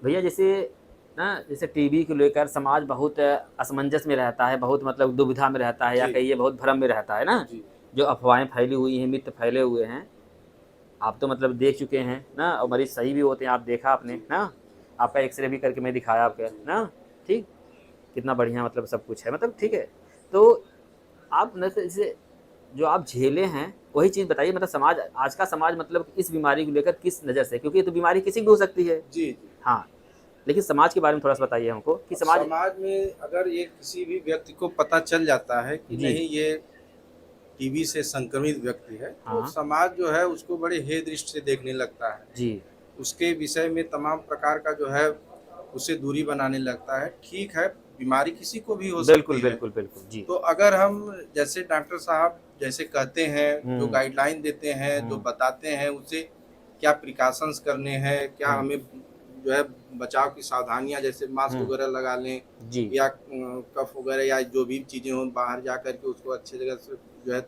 भैया जैसे ना, जैसे टीबी को लेकर समाज बहुत असमंजस में रहता है, बहुत मतलब दुविधा में रहता है, या जी कहिए बहुत भ्रम में रहता है ना। जी जो अफवाहें फैली हुई हैं, मिथ फैले हुए हैं, आप तो मतलब देख चुके हैं ना, और मरीज सही भी होते हैं, आप देखा आपने जी ना। आपका एक्सरे भी करके मैं दिखाया आपका जी ना। ठीक, कितना बढ़िया मतलब सब कुछ है, मतलब ठीक है। तो आप न तो इसे जो आप झेले हैं वही चीज़ बताइए, मतलब समाज, आज का समाज मतलब इस बीमारी को लेकर किस नज़र से, क्योंकि ये तो बीमारी किसी की भी हो सकती है। जी जी। हाँ, लेकिन समाज के बारे में थोड़ा-सा बताइए हमको कि अब समाज। समाज में अगर ये किसी भी व्यक्ति को पता चल जाता है कि जी, नहीं ये टीबी से संक्रमित व्यक्ति है, तो हाँ, समाज जो है उसको बड़े हे दृष्टि से देखने लगता है। जी, उसके विषय में तमाम प्रकार का जो है उससे दूरी बनाने लगता है। ठीक है, बीमारी किसी को भी हो बिल्कुल, सकती है। बिल्कुल, बिल्कुल, जी। तो अगर हम जैसे डॉक्टर साहब जैसे कहते हैं, जो हुँ, गाइडलाइन देते हैं, जो हुँ, बताते हैं, उसे क्या प्रिकॉशंस करने हैं, क्या हुँ, हमें जो है बचाव की सावधानियाँ जैसे मास्क हुँ, वगैरह लगा लें, जी, या कफ वगैरह या जो भी चीज़ें हों बाहर जा कर के उसको अच्छी जगह से जो है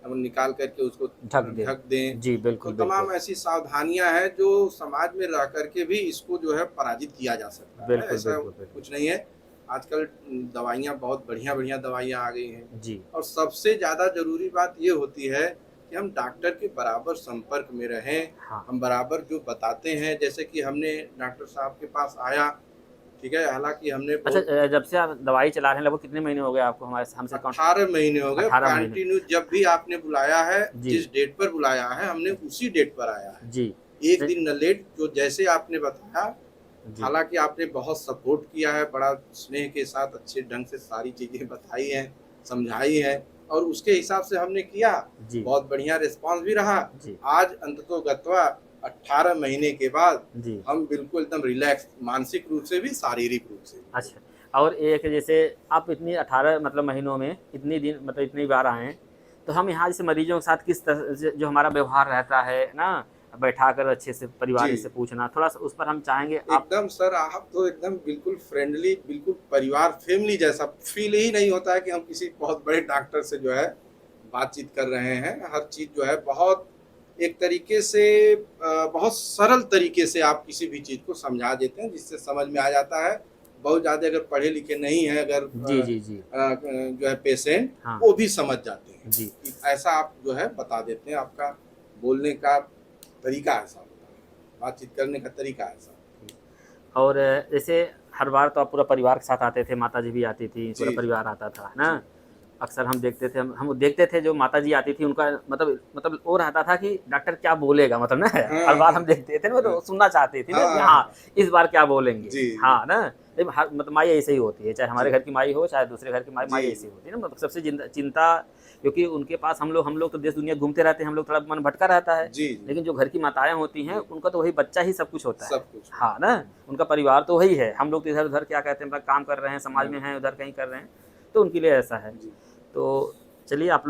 हम निकाल कर के उसको ढक दें। ढक दें। जी, तो बिल्कुल, बिल्कुल। तमाम ऐसी सावधानियाँ हैं जो समाज में रह कर के भी इसको जो है पराजित किया जा सकता है, बिल्कुल, ऐसा बिल्कुल, बिल्कुल। कुछ नहीं है। आजकल दवाइयाँ बहुत बढ़िया-बढ़िया दवाइयाँ आ गई हैं, जी, और सबसे ज़्यादा ज़रूरी बात ये होती है कि हम डॉक्टर के बराबर संपर्क में रहें, हाँ। हम बराबर जो बताते हैं, जैसे कि हमने डॉक्टर साहब के पास आया, ठीक है? हालाँकि हमने अच्छा, बहुत जब से आप दवाई चला रहे हैं लगभग कितने महीने हो गए आपको हमारे हमसे 18 महीने हो गए 18 महीने? कंटिन्यू, जब भी आपने बुलाया है, जी, जिस डेट पर बुलाया है, हमने उसी डेट पर आया है। जी। एक नहीं, दिन न लेट, जो जैसे आपने बताया, जी। हालाँकि आपने बहुत सपोर्ट किया है, बड़ा स्नेह के साथ अच्छे ढंग से सारी चीज़ें बताई हैं, समझाई हैं, और उसके हिसाब से हमने किया। जी, बहुत बढ़िया रिस्पॉन्स भी रहा। जी, आज अंततोगत्वा 18 महीने के बाद जी। हम बिल्कुल एकदम रिलैक्स, मानसिक रूप से भी, शारीरिक रूप से भी। अच्छा, और एक जैसे आप इतनी 18 मतलब महीनों में इतनी दिन मतलब इतनी बार आए हैं, तो हम यहाँ जैसे मरीज़ों के साथ किस तरह से जो हमारा व्यवहार रहता है ना, बैठाकर अच्छे से परिवार जी। जैसे पूछना, थोड़ा-सा उस पर हम चाहेंगे आप। एकदम सर, आप तो एकदम बिल्कुल फ्रेंडली, बिल्कुल परिवार फैमिली जैसा फ़ील ही नहीं होता है कि हम किसी बहुत बड़े डॉक्टर से जो है बातचीत कर रहे हैं। हर चीज़ जो है बहुत एक तरीके से बहुत सरल तरीके से आप किसी भी चीज़ को समझा देते हैं, जिससे समझ में आ जाता है। बहुत ज़्यादा अगर पढ़े लिखे नहीं हैं, अगर जी, जी, जी। जो है पेशेंट, हाँ, वो भी समझ जाते हैं जी। कि ऐसा आप जो है बता देते हैं। आपका बोलने का तरीका ऐसा होता है, बातचीत करने का तरीका ऐसा। और जैसे हर बार तो आप पूरा परिवार के साथ आते थे, माताजी भी आती थी, पूरा जी, जी। परिवार आता था, है जी। ना? अक्सर हम देखते थे, हम देखते थे जो माताजी आती थी उनका मतलब वो रहता था कि डॉक्टर क्या बोलेगा, मतलब ना हर हाँ, बार हम हाँ। देखते थे ना, हाँ, तो सुनना चाहती थी ना कि हाँ, हाँ, हाँ। इस बार क्या बोलेंगे? जी, जी। हाँ, ना? नहीं, हर मतलब माँ ऐसे ही होती है, चाहे हमारे जी। घर की माँ हो, चाहे दूसरे घर की माँ, माँ जी, ऐसी जी। होती है ना, मतलब सबसे चिंता, क्योंकि उनके पास हम लोग तो देश दुनिया घूमते रहते हैं, हम लोग थोड़ा मन भटका रहता है। जी, जी। लेकिन जो घर की माताएँ होती हैं, जी। उनका तो वही बच्चा ही सब कुछ होता है। सब कुछ हाँ, होता ना? उनका परिवार तो वही है, हम लोग तो इधर-उधर क्या कहते हैं, अपना काम कर रहे हैं, है। समाज हाँ। में हैं, उधर कहीं कर रहे हैं, तो उनके लिए ऐसा है। जी। तो चलिए, आप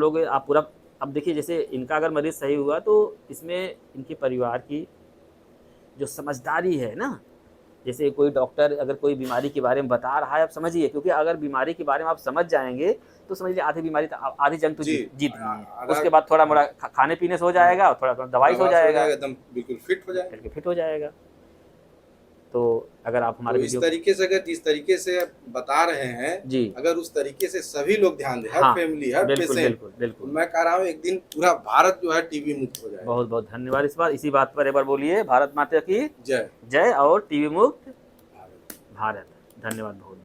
पूरा, अब देखिए जैसे इनका अगर मरीज़ सही हुआ तो इसमें इनके परिवार की जो समझदारी है ना, जैसे कोई डॉक्टर अगर कोई बीमारी के बारे में बता रहा है, आप समझिए, क्योंकि अगर बीमारी के बारे में आप समझ जाएँगे, तो समझ लीजिए आधी बीमारी तो आधी जंग तो जी। जीत ली है। अगर उसके बाद हाँ, थोड़ा-मोड़ा खाने-पीने से हो हाँ, जाएगा और थोड़ा-थोड़ा दवाई से हो दवा से हो जाएगा, जाएगा, एकदम बिल्कुल फिट हो जाएगा। करके फिट हो जाएगा। तो अगर आप हमारे तो इस वीडियो को। तरीके से, अगर जिस तरीके से आप बता रहे हैं, जी। अगर उस तरीके से सभी लोग ध्यान दें, हर हाँ, फैमिली, हर बिल्कुल, पेशेंट, बिल्कुल, तो बिल्कुल। मैं कह रहा हूँ एक दिन पूरा भारत जो है टीबी मुक्त हो जाएगा। बहुत-बहुत धन्यवाद इस बार, इसी बात पर एक बार बोलिए, भारत माता की जय जय और टीबी मुक्त भारत। भारत। धन्यवाद बहुत।